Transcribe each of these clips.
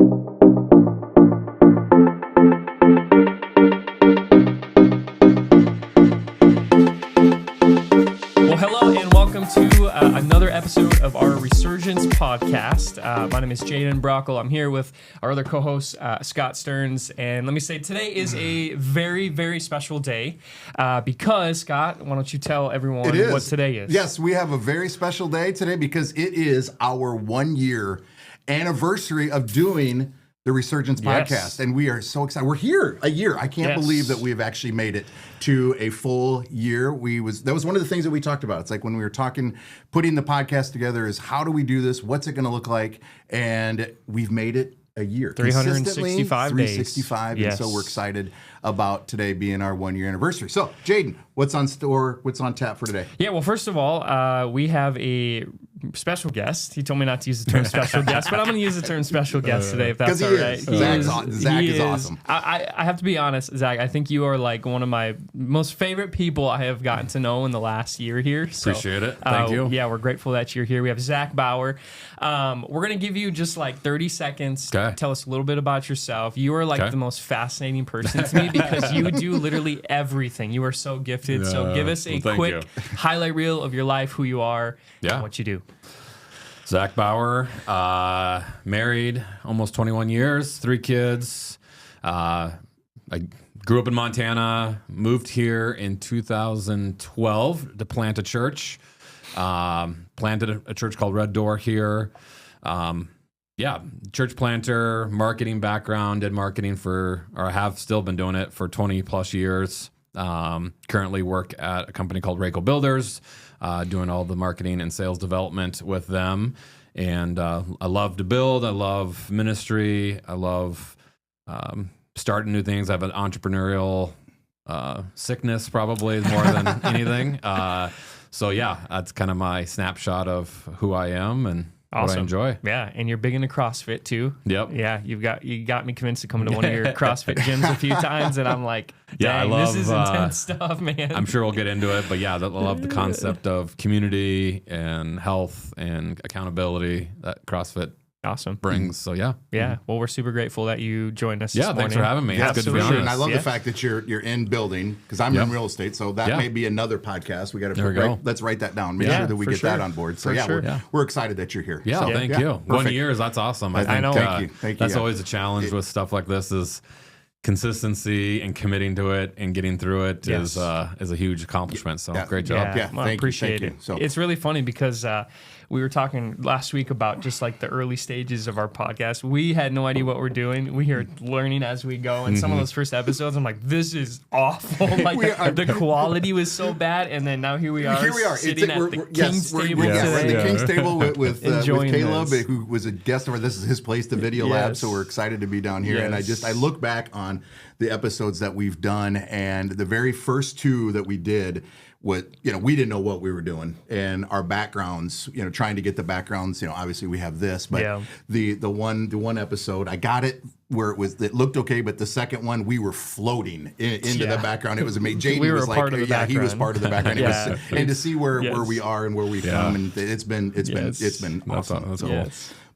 Well, hello and welcome to another episode of our Resurgence podcast. My name is Jaden Brockle. I'm here with our other co-host, Scott Stearns. And let me say, today is a very, very special day because, Scott, why don't you tell everyone what today is? Yes, we have a very special day today because it is our 1 year anniversary of doing the Resurgence podcast, and we are so excited. We're here a year. I can't believe that we have actually made it to a full year. That was one of the things that we talked about. It's like when we were talking, putting the podcast together is how do we do this? What's it going to look like? And we've made it a year. 365 days. 365, and so we're excited about today being our 1 year anniversary. So, Jaden, what's on store? What's on tap for today? Yeah, well, first of all, we have a special guest. He told me not to use the term special guest, but I'm going to use the term special guest today if that's all right. Zach is awesome. I have to be honest, Zach, I think you are like one of my most favorite people I have gotten to know in the last year here. So, appreciate it. Thank you. Yeah, we're grateful that you're here. We have Zach Bauer. We're going to give you just like 30 seconds to tell us a little bit about yourself. You are like the most fascinating person to me because you do literally everything. You are so gifted. So give us a quick highlight reel of your life, who you are, and what you do. Zach Bauer, married almost 21 years, 3 kids. I grew up in Montana, moved here in 2012 to plant a church. Planted a church called Red Door here. Church planter, marketing background, did marketing I have still been doing it for 20 plus years. Currently work at a company called Rayco Builders, doing all the marketing and sales development with them. And I love to build. I love ministry. I love starting new things. I have an entrepreneurial sickness probably more than anything. So that's kind of my snapshot of who I am and what I enjoy. Yeah, and you're big into CrossFit too. Yep. Yeah, you got me convinced to come to one of your CrossFit gyms a few times, and I'm like, dang, this is intense stuff, man. I'm sure we'll get into it, but I love the concept of community and health and accountability that CrossFit brings. So yeah. Well, we're super grateful that you joined us. This morning. Thanks for having me. It's good to be on. And I love the fact that you're in building because I'm in real estate, so that may be another podcast. We got to let's write that down. Make sure that we get that on board. So we're excited that you're here. Yeah, so, thank you. 1 year, that's awesome. I know. Thank you. That's always a challenge with stuff like this. Is consistency and committing to it and getting through it is a huge accomplishment. So great job. I appreciate it. So it's really funny because we were talking last week about just like the early stages of our podcast. We had no idea what we're doing. We are learning as we go. And some of those first episodes, I'm like, this is awful. Like the quality was so bad. And then now here we are. Sitting at the King's table. We're at the King's table with Caleb, who was a guest of ours. This is his place, the Video Lab. So we're excited to be down here. And I look back on the episodes that we've done, and the very first 2 that we did, we didn't know what we were doing, and our backgrounds, trying to get the backgrounds, obviously we have this, but the one episode, I got it where it looked okay, but the second one we were floating into the background. It was amazing. Jaden was like, he was part of the background. And to see where we are and where we've come, and it's been awesome. That's cool.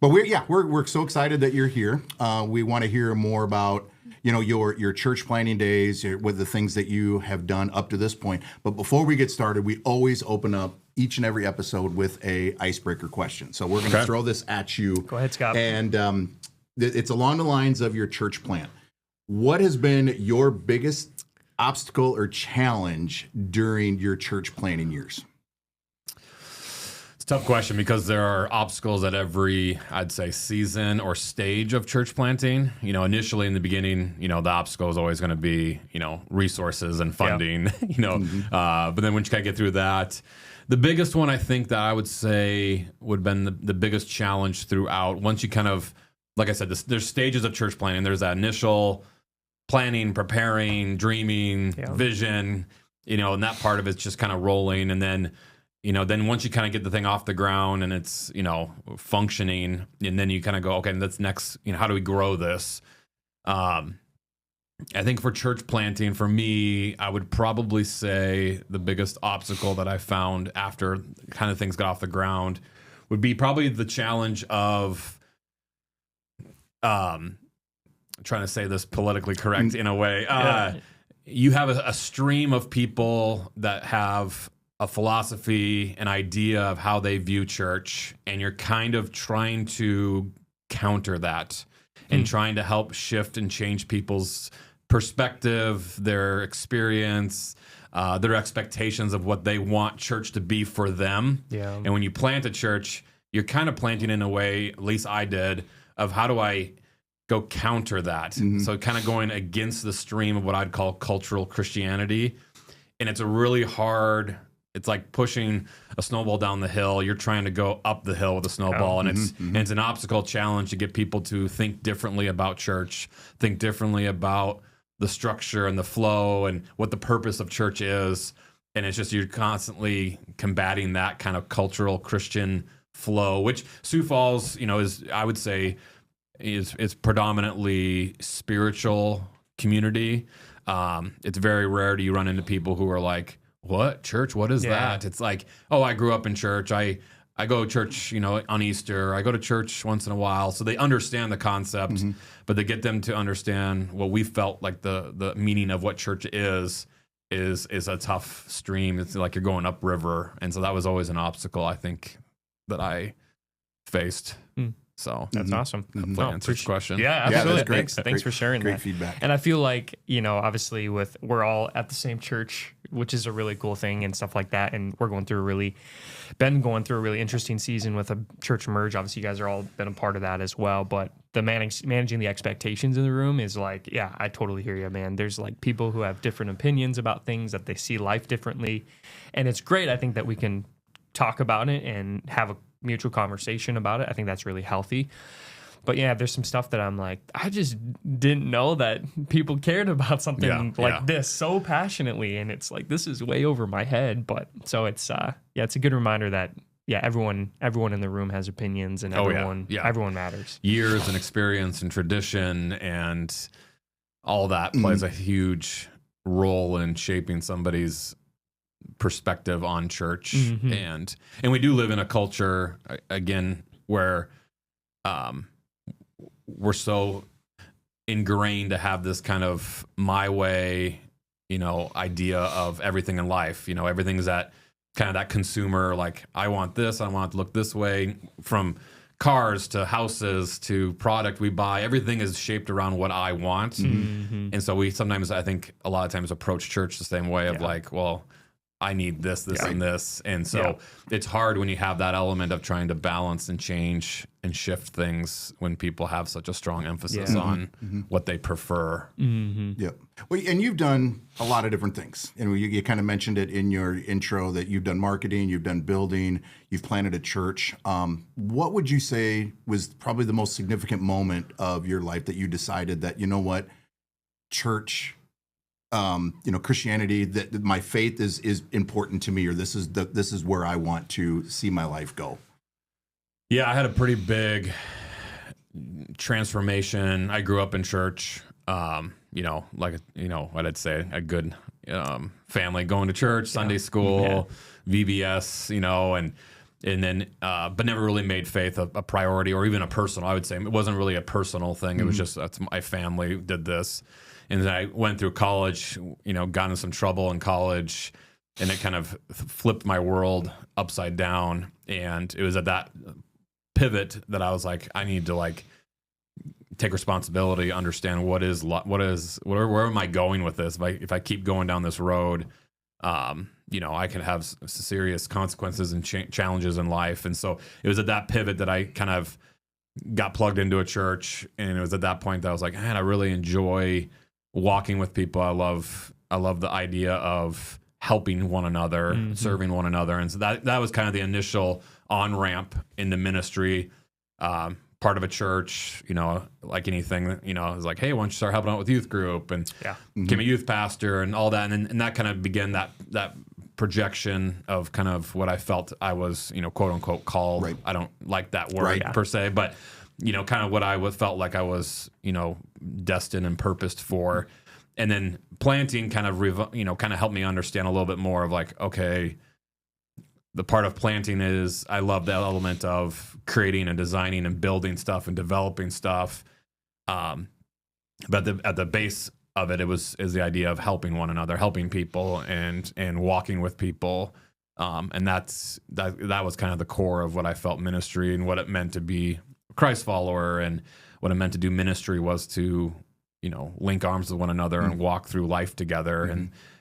But we're so excited that you're here. We want to hear more about your church planning days, with the things that you have done up to this point. But before we get started, we always open up each and every episode with a icebreaker question. So we're going to throw this at you. Go ahead, Scott. And it's along the lines of your church plant. What has been your biggest obstacle or challenge during your church planning years? Tough question because there are obstacles at every, I'd say, season or stage of church planting. Initially in the beginning, the obstacle is always going to be, resources and funding, but then once you kind of get through that, the biggest one I think that I would say would have been the biggest challenge throughout. Once you kind of, like I said, there's stages of church planting. There's that initial planning, preparing, dreaming, vision, and that part of it's just kind of rolling. And then, then once you kind of get the thing off the ground and it's, functioning, and then you kind of go, okay, that's next, how do we grow this? I think for church planting, for me, I would probably say the biggest obstacle that I found after kind of things got off the ground would be probably the challenge of trying to say this politically correct in a way. You have a stream of people that have a philosophy, an idea of how they view church, and you're kind of trying to counter that and trying to help shift and change people's perspective, their experience, their expectations of what they want church to be for them. Yeah. And when you plant a church, you're kind of planting in a way, at least I did, of how do I go counter that? So kind of going against the stream of what I'd call cultural Christianity. And it's a really hard, it's like pushing a snowball down the hill. You're trying to go up the hill with a snowball. And it's an obstacle challenge to get people to think differently about church, think differently about the structure and the flow and what the purpose of church is. And it's just, you're constantly combating that kind of cultural Christian flow, which Sioux Falls, is, I would say, is predominantly spiritual community. It's very rare do you run into people who are like, what? Church? What is that? It's like, oh, I grew up in church. I go to church, on Easter. I go to church once in a while. So they understand the concept, but they get them to understand what we felt like the meaning of what church is a tough stream. It's like you're going upriver. And so that was always an obstacle, I think, that I faced. So that's awesome. Hopefully answers the question. Yeah, absolutely. Yeah, great. Thanks for sharing great that. feedback. And I feel like, obviously we're all at the same church, which is a really cool thing and stuff like that. And we're going through a really interesting season with a church merge. Obviously, you guys are all been a part of that as well. But the managing the expectations in the room is like, yeah, I totally hear you, man. There's like people who have different opinions about things, that they see life differently. And it's great, I think, that we can talk about it and have a mutual conversation about it. I think that's really healthy. But yeah, there's some stuff that I'm like, I just didn't know that people cared about something this so passionately, and it's like, this is way over my head. But so it's it's a good reminder that everyone in the room has opinions, and everyone matters. Years and experience and tradition and all that plays a huge role in shaping somebody's perspective on church. And we do live in a culture again where we're so ingrained to have this kind of my way, idea of everything in life. Everything's that kind of that consumer, like, I want this, I want it to look this way, from cars to houses to product we buy. Everything is shaped around what I want. And so we sometimes, I think a lot of times, approach church the same way of like, well, I need this, and this. And so it's hard when you have that element of trying to balance and change and shift things when people have such a strong emphasis on what they prefer. Yep. Well, and you've done a lot of different things. And you kind of mentioned it in your intro that you've done marketing, you've done building, you've planted a church. What would you say was probably the most significant moment of your life that you decided that, church, Christianity, that my faith is important to me, or this is where I want to see my life go? Yeah, I had a pretty big transformation. I grew up in church, what I'd say, a good family, going to church, Sunday school, VBS, and then, but never really made faith a priority or even a personal. I would say it wasn't really a personal thing. It was just, that's my family did this. And then I went through college, got in some trouble in college, and it kind of flipped my world upside down. And it was at that pivot that I was like, I need to take responsibility, understand where am I going with this? If I keep going down this road, I can have serious consequences and challenges in life. And so it was at that pivot that I kind of got plugged into a church. And it was at that point that I was like, man, I really enjoy walking with people. I love the idea of helping one another, serving one another. And so that was kind of the initial on-ramp into ministry, part of a church, like anything, it was like, hey, why don't you start helping out with youth group? And became a youth pastor and all that. And that kind of began that projection of kind of what I felt I was, quote unquote called. Right. I don't like that word per se, but kind of what I felt like I was, destined and purposed for. And then planting kind of helped me understand a little bit more of like, okay, the part of planting is I love that element of creating and designing and building stuff and developing stuff. But at the base of it, is the idea of helping one another, helping people, and walking with people. And that was kind of the core of what I felt ministry and what it meant to be a Christ follower, and what it meant to do ministry was to, link arms with one another and walk through life together.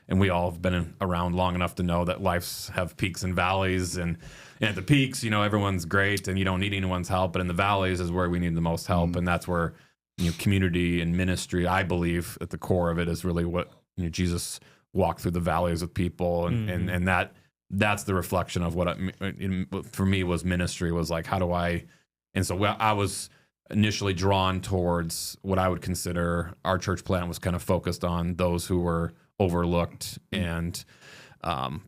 And we all have been around long enough to know that lives have peaks and valleys, and at the peaks, everyone's great and you don't need anyone's help, but in the valleys is where we need the most help. And that's where, community and ministry, I believe at the core of it, is really what, Jesus walked through the valleys with people. And that's the reflection of what for me was ministry, was like, how do I, and so I was initially drawn towards what I would consider our church plant was kind of focused on those who were overlooked and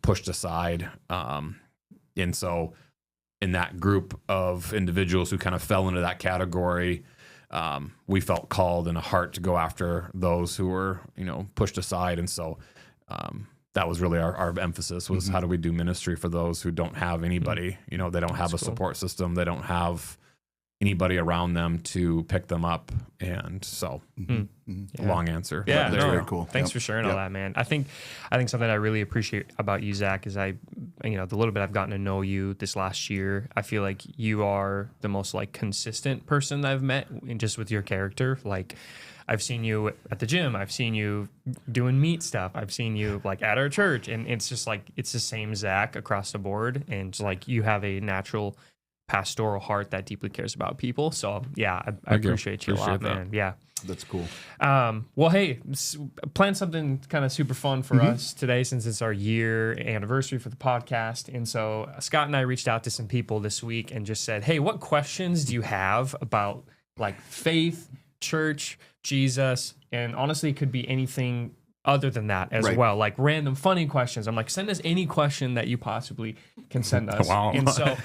pushed aside. And so in that group of individuals who kind of fell into that category, we felt called in a heart to go after those who were, pushed aside. And so that was really our emphasis, was how do we do ministry for those who don't have anybody, they don't have a support system. They don't have anybody around them to pick them up. And so long answer. Yeah, that's very cool. Thanks for sharing all that, man. I think something I really appreciate about you, Zach, is the little bit I've gotten to know you this last year, I feel like you are the most consistent person I've met, and just with your character. I've seen you at the gym. I've seen you doing meat stuff. I've seen you at our church, and it's just it's the same Zach across the board. And just you have a natural pastoral heart that deeply cares about people. So yeah, I appreciate you a lot, man. Yeah. That's cool. Well, hey, plan something kind of super fun for us today, since it's our year anniversary for the podcast. And so Scott and I reached out to some people this week and just said, hey, what questions do you have about faith, church, Jesus? And honestly, it could be anything other than that as well, random funny questions. I'm send us any question that you possibly can send us. Wow. And so,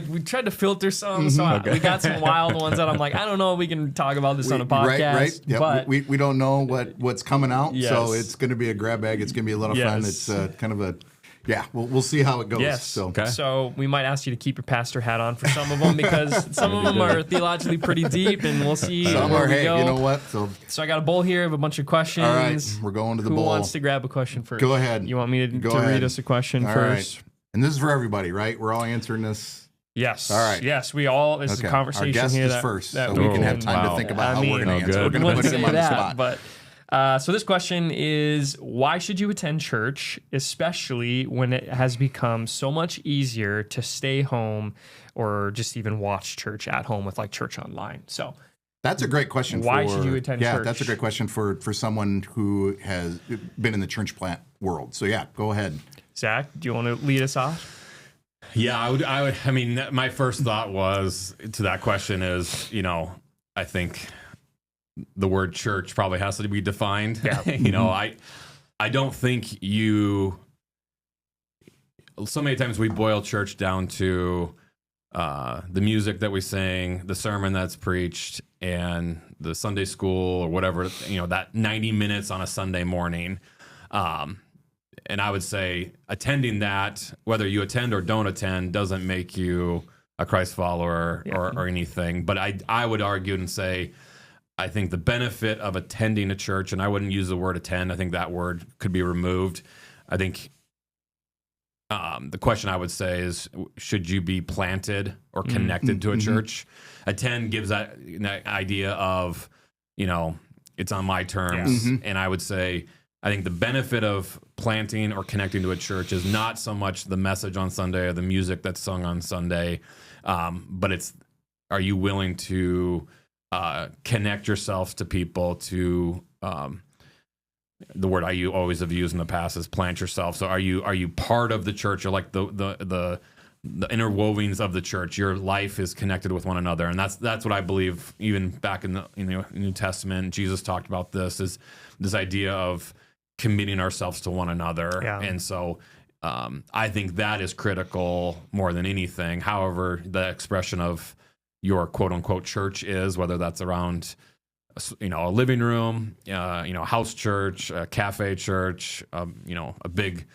we tried to filter some. So we got some wild ones that I'm I don't know if we can talk about this on a podcast. Right. Yep. But we don't know what's coming out. Yes. So it's going to be a grab bag. It's going to be a lot of fun. It's kind of a, we'll see how it goes. Yes. So, so we might ask you to keep your pastor hat on for some of them, because some of them are theologically pretty deep, and we'll see some where are, we go. You know what? So I got a bowl here of a bunch of questions. All right, we're going to the bowl. Who wants to grab a question first? Go ahead. You want me to read us a question first? Right. And this is for everybody, right? We're all answering this. Yes. All right. Yes, we all. This is a conversation Our guest here is that first, that so we can have time to think about how we're going to answer. We're going to put him on the spot. But so this question is, why should you attend church, especially when it has become so much easier to stay home or just even watch church at home with church online? So that's a great question. Why should you attend church? Yeah, that's a great question for someone who has been in the church plant world. So go ahead. Zach, do you want to lead us off? Yeah, I would. I mean, my first thought was to that question is, I think the word church probably has to be defined. Yeah. I don't think so many times we boil church down to the music that we sing, the sermon that's preached, and the Sunday school or whatever, that 90 minutes on a Sunday morning. And I would say attending that, whether you attend or don't attend, doesn't make you a Christ follower or anything. But I would argue and say, I think the benefit of attending a church, and I wouldn't use the word attend, I think that word could be removed. I think the question I would say is, should you be planted or connected to a church? Attend gives that idea of, it's on my terms. And I would say, I think the benefit of planting or connecting to a church is not so much the message on Sunday or the music that's sung on Sunday, but it's, are you willing to connect yourself to people, to the word I always have used in the past is plant yourself. So are you part of the church, or the interwovings of the church? Your life is connected with one another, and that's what I believe. Even back in the New Testament, Jesus talked about this idea of committing ourselves to one another. Yeah. And so I think that is critical more than anything. However, the expression of your quote unquote church is, whether that's around a living room, house church, a cafe church, a big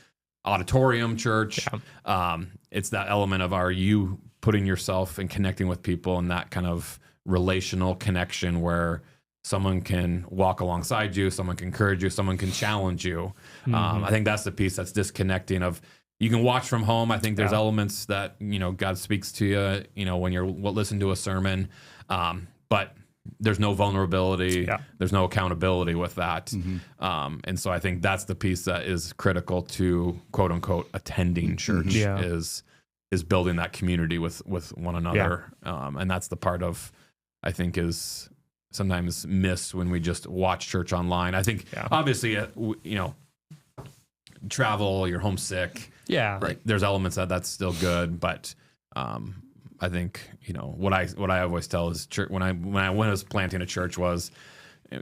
auditorium church. Yeah. It's that element of, are you putting yourself and connecting with people in that kind of relational connection where someone can walk alongside you, someone can encourage you, someone can challenge you. I think that's the piece that's disconnecting of, you can watch from home. I think there's elements that, God speaks to you, when you're listening to a sermon, but there's no vulnerability. Yeah. There's no accountability with that. And so I think that's the piece that is critical to quote unquote attending church is building that community with one another. And that's the part of, I think, is sometimes missed when we just watch church online. I think obviously, travel, you're homesick. Yeah. Right. There's elements that's still good, but I think, what I always tell is church, when I was planting a church was,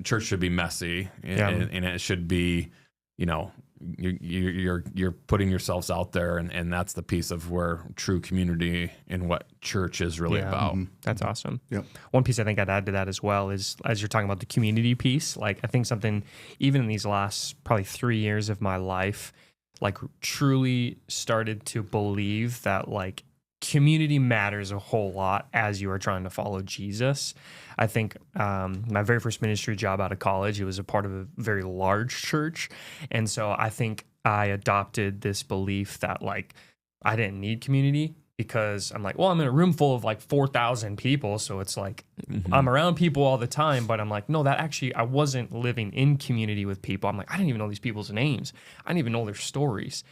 church should be messy and it should be, you're putting yourselves out there, and that's the piece of where true community and what church is really about. That's awesome. Yep. One piece I think I'd add to that as well is, as you're talking about the community piece, like I think something, even in these last probably 3 years of my life, like truly started to believe that like community matters a whole lot as you are trying to follow Jesus. I think my very first ministry job out of college, it was a part of a very large church. And so I think I adopted this belief that like I didn't need community, because I'm like, well, I'm in a room full of like 4,000 people. So it's like I'm around people all the time, but I'm like, no, that actually, I wasn't living in community with people. I'm like, I didn't even know these people's names. I didn't even know their stories.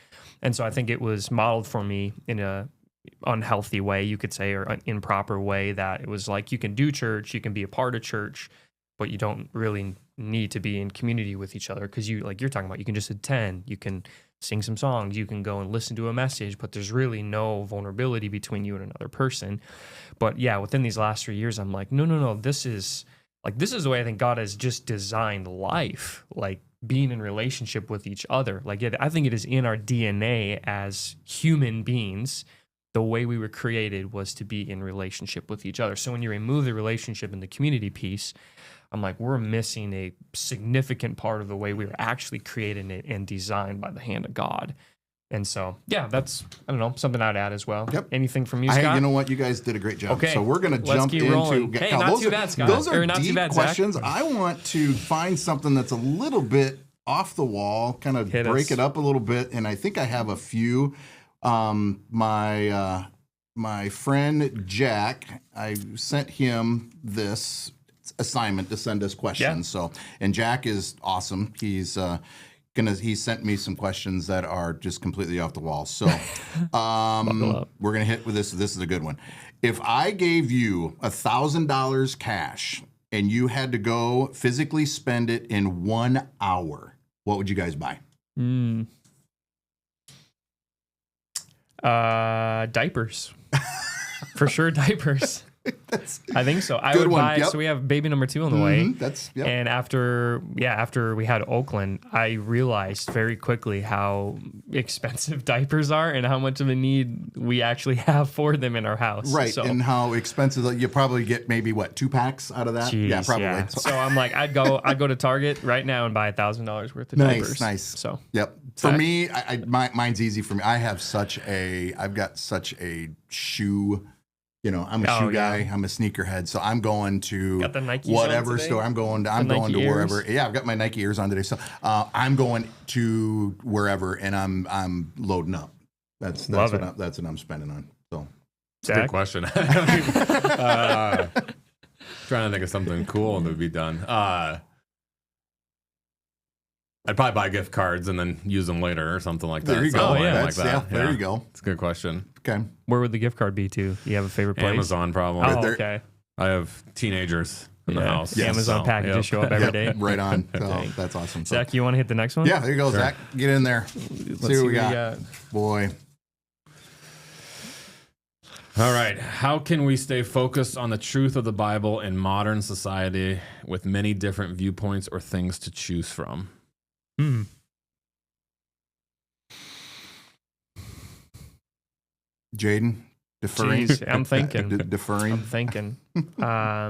And so I think it was modeled for me in a unhealthy way, you could say, or an improper way, that it was like, you can do church, you can be a part of church, but you don't really need to be in community with each other, because you, like you're talking about, you can just attend, you can sing some songs, you can go and listen to a message, but there's really no vulnerability between you and another person. But yeah, within these last 3 years, I'm like, no, this is the way I think God has just designed life, like being in relationship with each other. Like, I think it is in our DNA as human beings. The way we were created was to be in relationship with each other. So when you remove the relationship and the community piece, I'm like, we're missing a significant part of the way we were actually created and designed by the hand of God. And so, yeah, that's, I don't know, something I'd add as well. Yep. Anything from you, Scott? You know what? You guys did a great job. Okay. So we're going to jump into... Rolling. Hey, not too bad, Scott. Those are not deep too bad, questions. Zach. I want to find something that's a little bit off the wall, kind of break it up a little bit. And I think I have a few. My friend Jack, I sent him this assignment to send us questions. So, and Jack is awesome. He's he sent me some questions that are just completely off the wall. So, we're gonna hit with this. This is a good one. If I gave you $1,000 cash and you had to go physically spend it in 1 hour, what would you guys buy? Diapers. For sure, diapers. I think so. I would buy. So we have baby number 2 on the way. And after we had Oakland, I realized very quickly how expensive diapers are and how much of a need we actually have for them in our house. Right, so, and how expensive you probably get maybe 2 packs out of that. Geez, yeah, probably. Yeah. So I'm like, I'd go to Target right now and buy $1,000 worth of diapers. Nice. So for me, mine's easy for me. I've got such a shoe. I'm a shoe guy. I'm a sneakerhead, so I'm going to whatever store. I'm going to wherever. Yeah, I've got my Nike ears on today, so I'm going to wherever, and I'm loading up. That's what I'm spending on. So, good question. Trying to think of something cool that would be done. I'd probably buy gift cards and then use them later or something like that. There you go. There you go. It's a good question. Okay. Where would the gift card be to? You have a favorite place? Amazon, probably. Oh, okay. I have teenagers in the house. Yes. Amazon packages show up every day. Right on. So that's awesome. Zach, you want to hit the next one? Yeah, there you go, Zach. Get in there. Let's see what we got. Boy. All right. How can we stay focused on the truth of the Bible in modern society with many different viewpoints or things to choose from? Jaden, deferring. Jeez, I'm thinking. Deferring. I'm thinking. I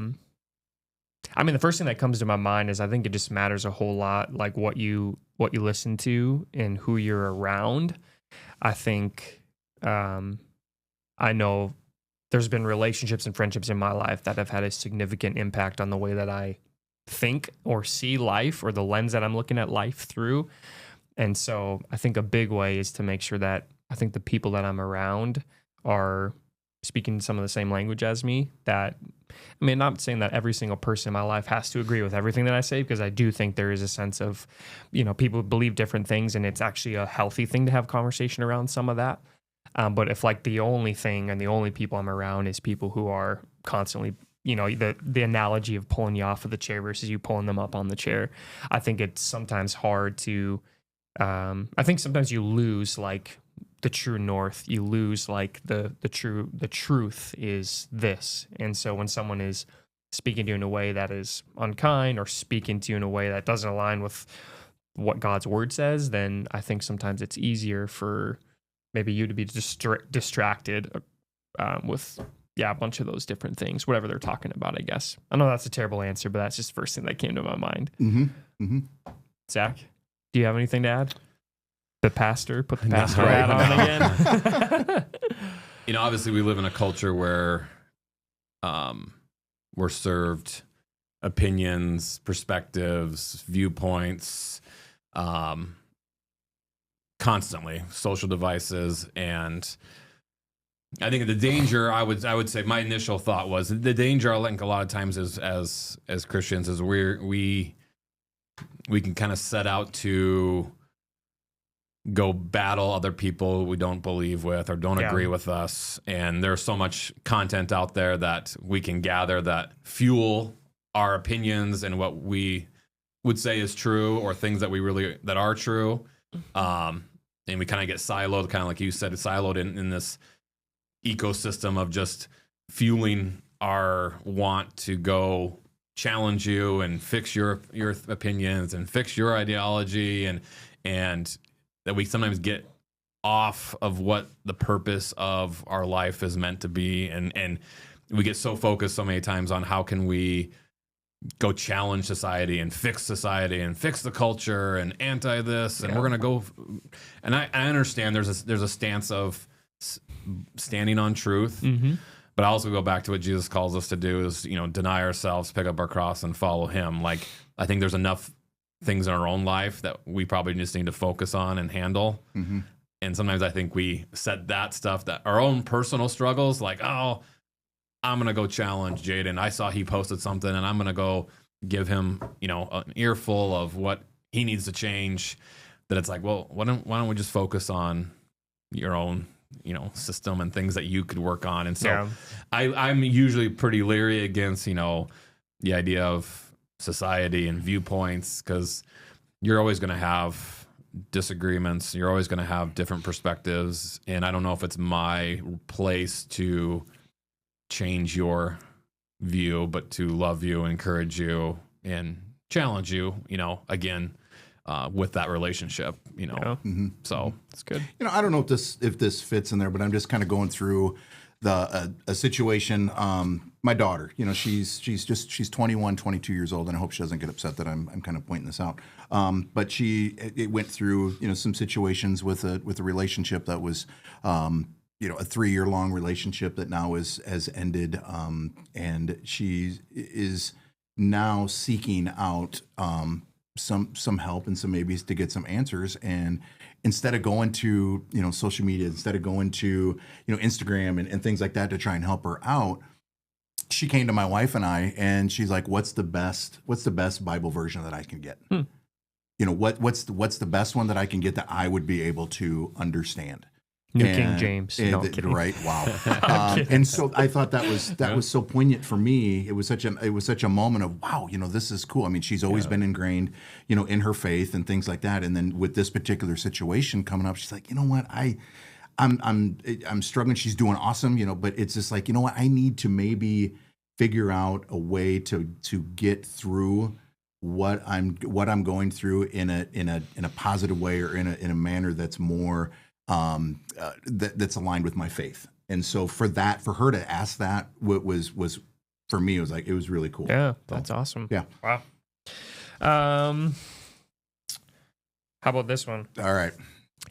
mean, the first thing that comes to my mind is I think it just matters a whole lot, like what you listen to and who you're around. I think I know there's been relationships and friendships in my life that have had a significant impact on the way that I think or see life, or the lens that I'm looking at life through. And so I think a big way is to make sure that I think the people that I'm around are speaking some of the same language as me. That, I mean, not saying that every single person in my life has to agree with everything that I say, because I do think there is a sense of, you know, people believe different things, and it's actually a healthy thing to have conversation around some of that. But if like the only thing and the only people I'm around is people who are constantly, you know, the analogy of pulling you off of the chair versus you pulling them up on the chair, I think it's sometimes hard to, I think sometimes you lose like the true north. You lose like the truth is this. And so when someone is speaking to you in a way that is unkind, or speaking to you in a way that doesn't align with what God's word says, then I think sometimes it's easier for maybe you to be distracted with a bunch of those different things, whatever they're talking about, I guess. I know that's a terrible answer, but that's just the first thing that came to my mind. Mm-hmm. Mm-hmm. Zach, do you have anything to add? The pastor, put the pastor hat on again. You know, obviously we live in a culture where we're served opinions, perspectives, viewpoints, constantly, social devices. And I think the danger, I would say my initial thought was the danger, I think a lot of times as Christians is we can kind of set out to go battle other people we don't believe with or don't agree with us. And there's so much content out there that we can gather that fuel our opinions and what we would say is true, or things that that are true. And we kind of get siloed, kind of like you said, siloed in this ecosystem of just fueling our want to go challenge you and fix your opinions and fix your ideology, and that we sometimes get off of what the purpose of our life is meant to be, and we get so focused so many times on how can we go challenge society and fix the culture and anti this, and we're gonna go. And I understand there's a stance of standing on truth, but I also go back to what Jesus calls us to do is, you know, deny ourselves, pick up our cross, and follow Him. Like, I think there's enough things in our own life that we probably just need to focus on and handle. Mm-hmm. And sometimes I think we set that stuff, that our own personal struggles, like, oh, I'm going to go challenge Jaden. I saw he posted something, and I'm going to go give him, you know, an earful of what he needs to change. That it's like, well, why don't we just focus on your own, you know, system and things that you could work on. And so I'm usually pretty leery against, you know, the idea of society and viewpoints, because you're always going to have disagreements. You're always going to have different perspectives. And I don't know if it's my place to change your view, but to love you, encourage you, and challenge you, you know, again, with that relationship, you know. Yeah. Mm-hmm. So it's good. You know, I don't know if this fits in there, but I'm just kind of going through a situation. My daughter, you know, she's 21, 22 years old, and I hope she doesn't get upset that I'm kind of pointing this out. But it went through, you know, some situations with a relationship that was, you know, a 3-year long relationship that now has ended, and she is now seeking out some help and some maybes to get some answers. And instead of going to, you know, social media, instead of going to, you know, Instagram and things like that to try and help her out, she came to my wife and I, and she's like, what's the best Bible version that I can get? You know, what's the best one that I can get that I would be able to understand? New King James. No, right. Wow. And so I thought that was so poignant for me. It was such a moment of, wow, you know, this is cool. I mean, she's always been ingrained, you know, in her faith and things like that. And then with this particular situation coming up, she's like, you know what, I'm struggling. She's doing awesome, you know, but it's just like, you know what, I need to maybe figure out a way to get through what I'm going through in a positive way, or in a manner that's more that's aligned with my faith. And so for her to ask that was for me, it was really cool. Yeah, that's awesome. Yeah. Wow. How about this one? All right.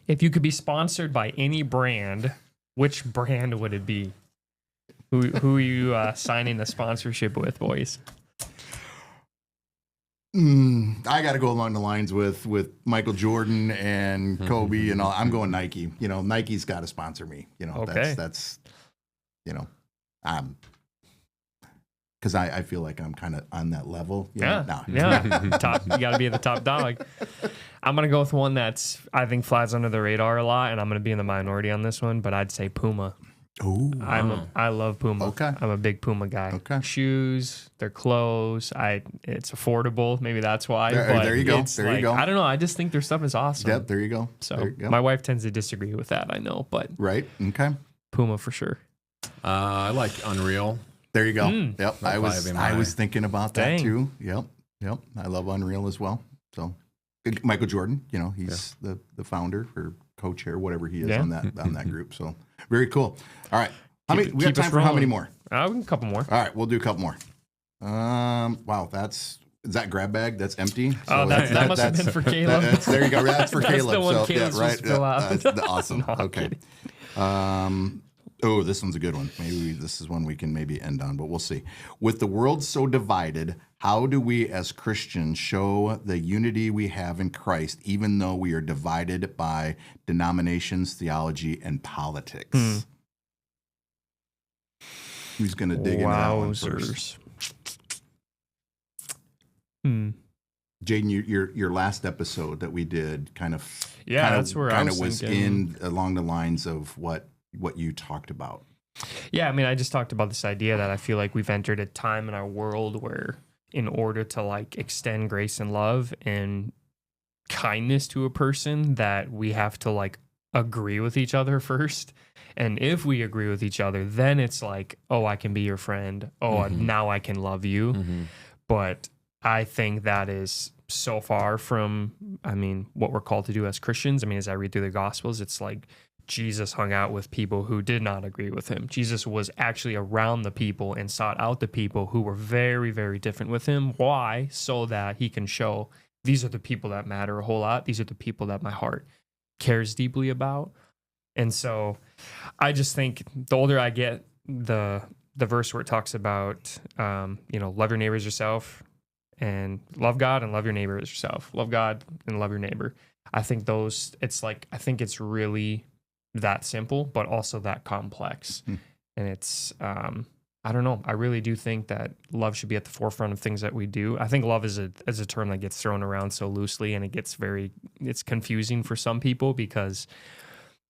If you could be sponsored by any brand, which brand would it be? Who are you signing the sponsorship with, boys? I got to go along the lines with Michael Jordan and Kobe and all. I'm going Nike. You know, Nike's got to sponsor me. You know, okay. that's you know, because I feel like I'm kind of on that level. Yeah. Top. You got to be the top dog. I'm going to go with one that's, I think, flies under the radar a lot, and I'm going to be in the minority on this one, but I'd say Puma. Oh, I love Puma. Okay. I'm a big Puma guy. Okay. Shoes, their clothes. It's affordable. Maybe that's why. There you go. There you go. I don't know. I just think their stuff is awesome. Yep. There you go. So there you go. my wife tends to disagree with that. I know, but right. Okay. Puma for sure. I like Unreal. There you go. Yep. I was thinking about that too. Yep. I love Unreal as well. So Michael Jordan, you know, he's the founder or co-chair, whatever he is on that group. So very cool. All right. We got time for how many more? A couple more. All right, we'll do a couple more. Wow, is that grab bag? That's empty. So that must have been for Caleb. There you go. That's for Caleb. The one Caleb's supposed to fill out. Awesome. No, okay. This one's a good one. Maybe this is one we can maybe end on, but we'll see. With the world so divided, how do we as Christians show the unity we have in Christ, even though we are divided by denominations, theology, and politics? Who's going to dig into that one first? Jaden, your last episode that we did that's where I was in along the lines of what you talked about. Yeah, I mean, I just talked about this idea that I feel like we've entered a time in our world where in order to like extend grace and love and kindness to a person, that we have to like agree with each other first. And if we agree with each other, then it's like, oh, I can be your friend. Oh, now I can love you. But I think that is so far from, I mean, what we're called to do as Christians. I mean, as I read through the Gospels, it's like Jesus hung out with people who did not agree with him. Jesus was actually around the people and sought out the people who were very, very different with him. Why? So that he can show these are the people that matter a whole lot. These are the people that my heart cares deeply about. And so I just think the older I get, the verse where it talks about, love your neighbor as yourself, and love God and love your neighbor as yourself. Love God and love your neighbor. I think I think it's really that simple, but also that complex. And it's, I don't know. I really do think that love should be at the forefront of things that we do. I think love is a term that gets thrown around so loosely, and it's confusing for some people because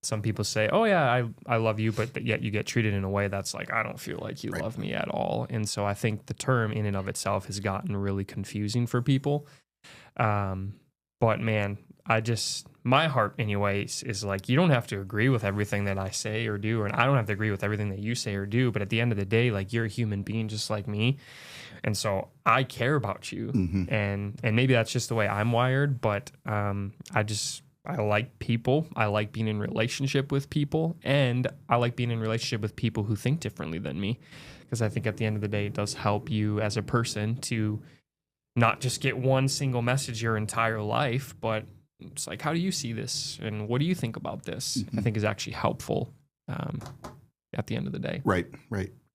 some people say, oh yeah, I love you, but yet you get treated in a way that's like, I don't feel like you love me at all. And so I think the term in and of itself has gotten really confusing for people. But man, my heart anyways is like, you don't have to agree with everything that I say or do, and I don't have to agree with everything that you say or do, but at the end of the day, like, you're a human being just like me. And so I care about you. And maybe that's just the way I'm wired, but I like people. I like being in relationship with people, and I like being in relationship with people who think differently than me, because I think at the end of the day, it does help you as a person to not just get one single message your entire life, but it's like, how do you see this? And what do you think about this? I think is actually helpful at the end of the day. Right.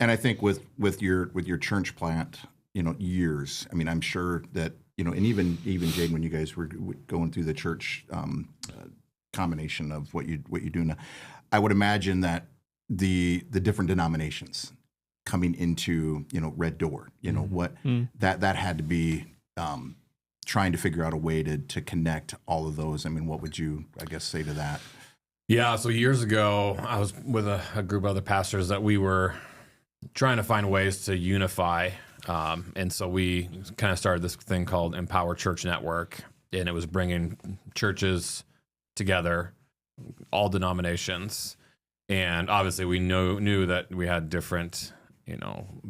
And I think with your church plant, years, I mean, I'm sure that, and even Jaden, when you guys were going through the church combination of what you do now, I would imagine that the different denominations coming into Red Door, that had to be trying to figure out a way to connect all of those. I mean, what would you, I guess, say to that? Yeah, so years ago, I was with a group of other pastors that we were trying to find ways to unify. And so we kind of started this thing called Empower Church Network, and it was bringing churches together, all denominations. And obviously we knew that we had different,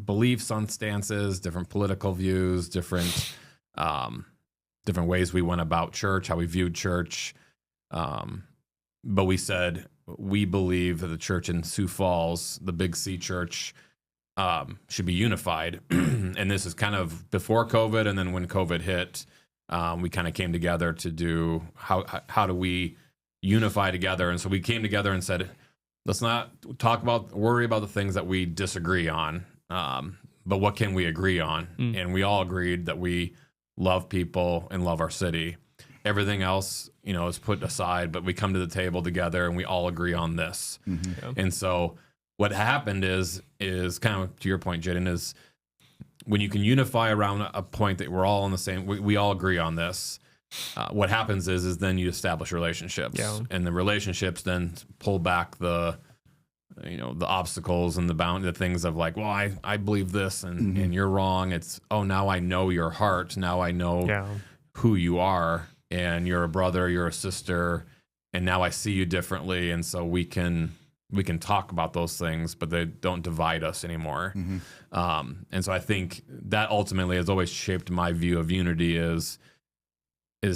beliefs on stances, different political views, different ways we went about church, how we viewed church. But we said, we believe that the church in Sioux Falls, the Big C church, should be unified. And this is kind of before COVID. And then when COVID hit, we kind of came together to do how do we unify together? And so we came together and said, let's not worry about the things that we disagree on. But what can we agree on? And we all agreed that we love people and love our city. Everything else, is put aside, but we come to the table together and we all agree on this. Yeah. And so what happened is kind of to your point, Jaden, is when you can unify around a point that we're all on the same, we all agree on this. What happens is then you establish relationships, and the relationships then pull back the obstacles and the things of like, well, I believe this and you're wrong. It's, now I know your heart. Now I know who you are, and you're a brother, you're a sister, and now I see you differently. And so we can talk about those things, but they don't divide us anymore. And so I think that ultimately has always shaped my view of unity is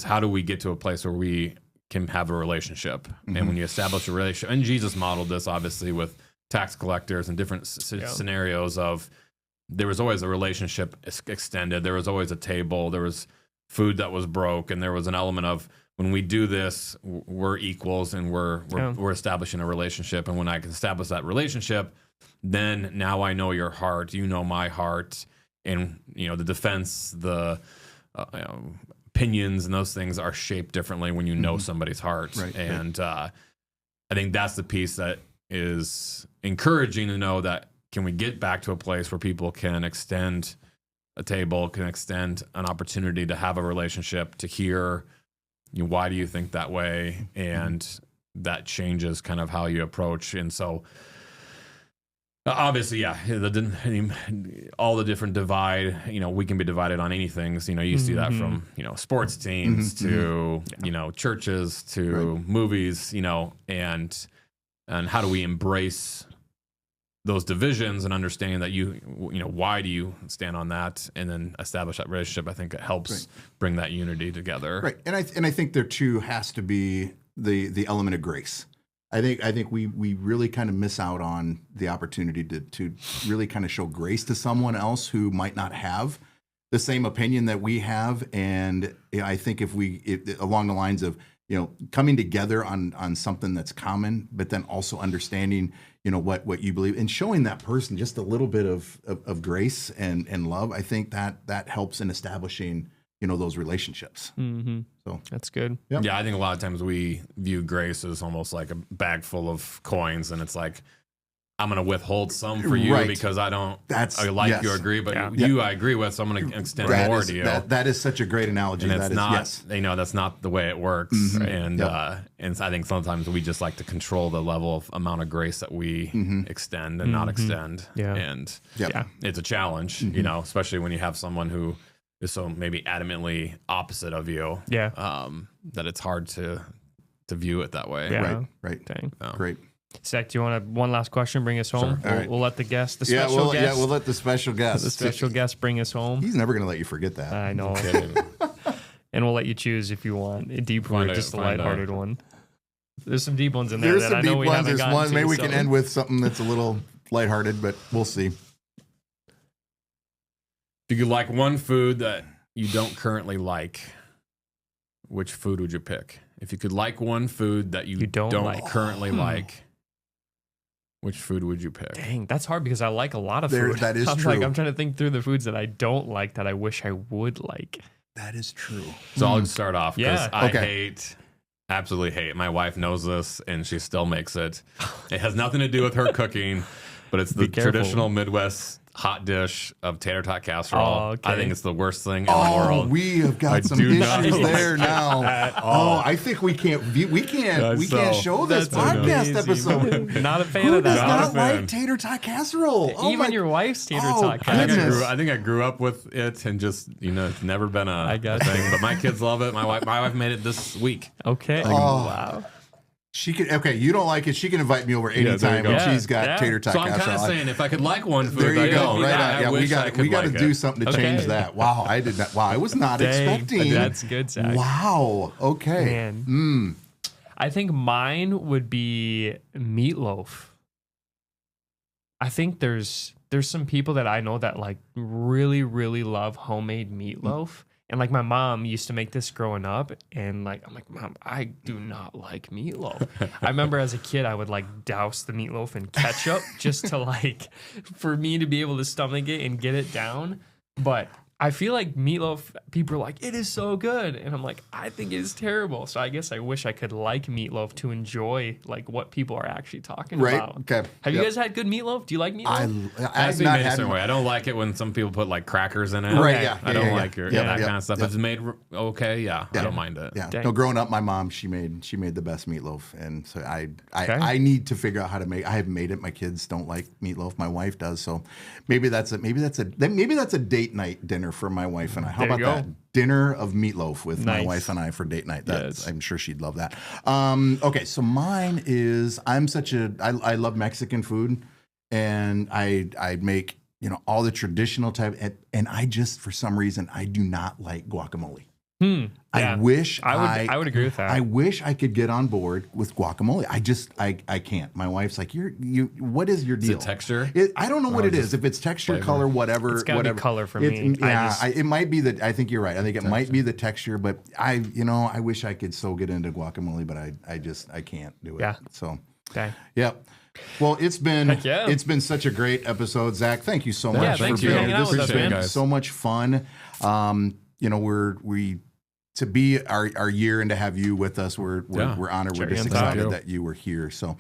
how do we get to a place where we can have a relationship. And when you establish a relationship, and Jesus modeled this obviously with tax collectors and different scenarios of, there was always a relationship extended. There was always a table. There was food that was broke. And there was an element of, when we do this, we're equals and we're establishing a relationship. And when I can establish that relationship, then now I know your heart, you know my heart, and the defense, the opinions and those things are shaped differently when you know somebody's heart. Right, and I think that's the piece that is encouraging to know that, can we get back to a place where people can extend a table, can extend an opportunity to have a relationship, to hear, why do you think that way? And that changes kind of how you approach. And so obviously, all the different divide, we can be divided on anything. So, you see that from, sports teams to, churches to movies, and how do we embrace those divisions and understanding that why do you stand on that, and then establish that relationship. I think it helps bring that unity together. Right. And I think there too has to be the element of grace. I think we really kind of miss out on the opportunity to really kind of show grace to someone else who might not have the same opinion that we have. And I think if along the lines of, coming together on something that's common, but then also understanding, what you believe, and showing that person just a little bit of grace and love, I think that helps in establishing, those relationships. So that's good. Yep. Yeah, I think a lot of times we view grace as almost like a bag full of coins, and it's like, I'm going to withhold some for you because I like you, agree, but I agree with, so I'm going to extend more to you. That is such a great analogy. And it's that's not the way it works. And and I think sometimes we just like to control the level of amount of grace that we extend and not extend. And it's a challenge, especially when you have someone who is so maybe adamantly opposite of you. That it's hard to view it that way. Right. Dang. Great. Zach, do you want one last question? Bring us home. Sure. We'll let the guest, special guest. We'll let the special guest. Bring us home. He's never going to let you forget that. I know. And we'll let you choose if you want a deep one or just a lighthearted one. There's some deep ones in there. There's some deep ones. There's one. Maybe we can end with something that's a little lighthearted, but we'll see. If you could like one food that you don't currently like, which food would you pick? If you could like one food that you don't currently like, which food would you pick? Dang, that's hard because I like a lot of food. That is true. I'm trying to think through the foods that I don't like that I wish I would like. That is true. So I'll start off because I absolutely hate. My wife knows this and she still makes it. It has nothing to do with her cooking, but it's the traditional Midwest hot dish of tater tot casserole. I think it's the worst thing in the world. We have got some issues there now. I think we can't show this podcast episode. Not a fan of that. Who does not like tater tot casserole? Even your wife's tater tot casserole. I think I grew up with it and just it's never been a thing. But my kids love it. My wife made it this week. Okay. Wow. She can you don't like it. She can invite me over anytime when she's got tater tot casserole. So I'm kind of saying if I could like one food, there you go. We got to do something to change that. Wow, I did not. Wow, I was not expecting. That's good, Zach. Wow. Okay. Man. I think mine would be meatloaf. I think there's some people that I know that like really, really love homemade meatloaf. And like my mom used to make this growing up, and like I'm like, Mom, I do not like meatloaf. I remember as a kid I would like douse the meatloaf in ketchup just to like for me to be able to stomach it and get it down. But I feel like meatloaf, people are like, it is so good. And I'm like, I think it is terrible. So I guess I wish I could like meatloaf to enjoy like what people are actually talking about. Okay. Have you guys had good meatloaf? Do you like meatloaf? I've not had a certain way. I don't like it when some people put like crackers in it. Right, yeah. I don't like it. That kind of stuff. If it's made okay, I don't mind it. Yeah. No, growing up, my mom, she made the best meatloaf. And so I need to figure out how to make, I haven't made it. My kids don't like meatloaf. My wife does. So maybe that's a date night dinner for my wife and I. How about that? Dinner of meatloaf with my wife and I for date night. I'm sure she'd love that. Okay, so mine is I love Mexican food, and I make all the traditional type, and I just for some reason I do not like guacamole. I wish I would agree with that. I wish I could get on board with guacamole. I can't. My wife's like, what is your deal? Is it texture? I don't know what it is. If it's texture, flavor. Color, whatever. It's gotta be color for me. It might be that. I think you're right. I think it might be the texture, but I wish I could so get into guacamole, but I can't do it. Yeah. So. Okay. Yep. Well, it's been such a great episode, Zach. Thank you so much for being here. This has been so much fun. To be our year and to have you with us, we're honored. We're just excited that you were here. So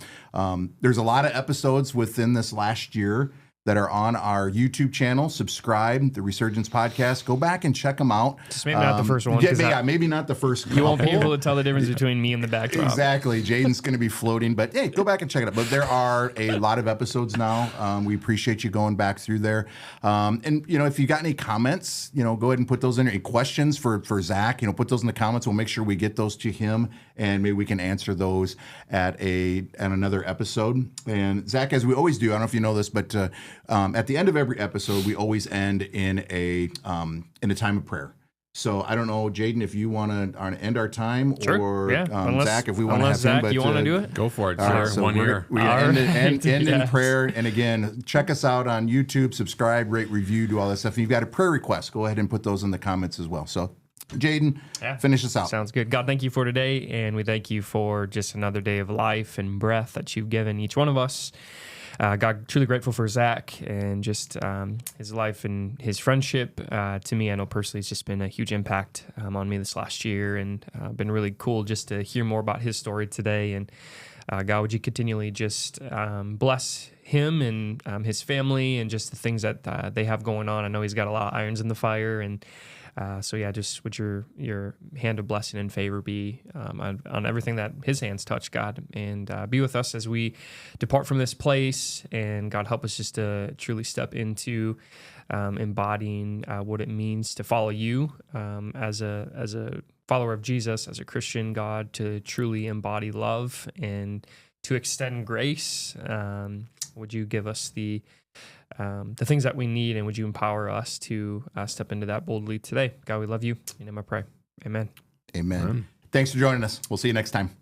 there's a lot of episodes within this last year that are on our YouTube channel. Subscribe, the Resurgence Podcast. Go back and check them out. Just maybe not the first one. Maybe not the first. You won't be able to tell the difference between me and the backdrop. Exactly. Jaden's going to be floating, but hey, go back and check it out. But there are a lot of episodes now. We appreciate you going back through there. And if you got any comments, go ahead and put those in. Any questions for Zach, put those in the comments. We'll make sure we get those to him, and maybe we can answer those at another episode. And Zach, as we always do, I don't know if you know this, but at the end of every episode, we always end in a time of prayer. So I don't know, Jaden, if you want to end our time, or Zach, if we want to have Zach, him. But you want to do it? Go for it. Sure. So 1 year. We end in prayer. And again, check us out on YouTube, subscribe, rate, review, do all that stuff. And you've got a prayer request, go ahead and put those in the comments as well. So Jaden, finish us out. Sounds good. God, thank you for today, and we thank you for just another day of life and breath that you've given each one of us. God, truly grateful for Zach and just his life and his friendship. To me, I know personally, it's just been a huge impact on me this last year, and been really cool just to hear more about his story today. And God, would you continually just bless him and his family and just the things that they have going on. I know he's got a lot of irons in the fire, and just would your hand of blessing and favor be on everything that his hands touch, God, and be with us as we depart from this place. And God, help us just to truly step into embodying what it means to follow you as a follower of Jesus, as a Christian, God, to truly embody love and to extend grace. Would you give us the things that we need, and would you empower us to step into that boldly today? God, we love you. In your name I pray. Amen. Amen. Thanks for joining us. We'll see you next time.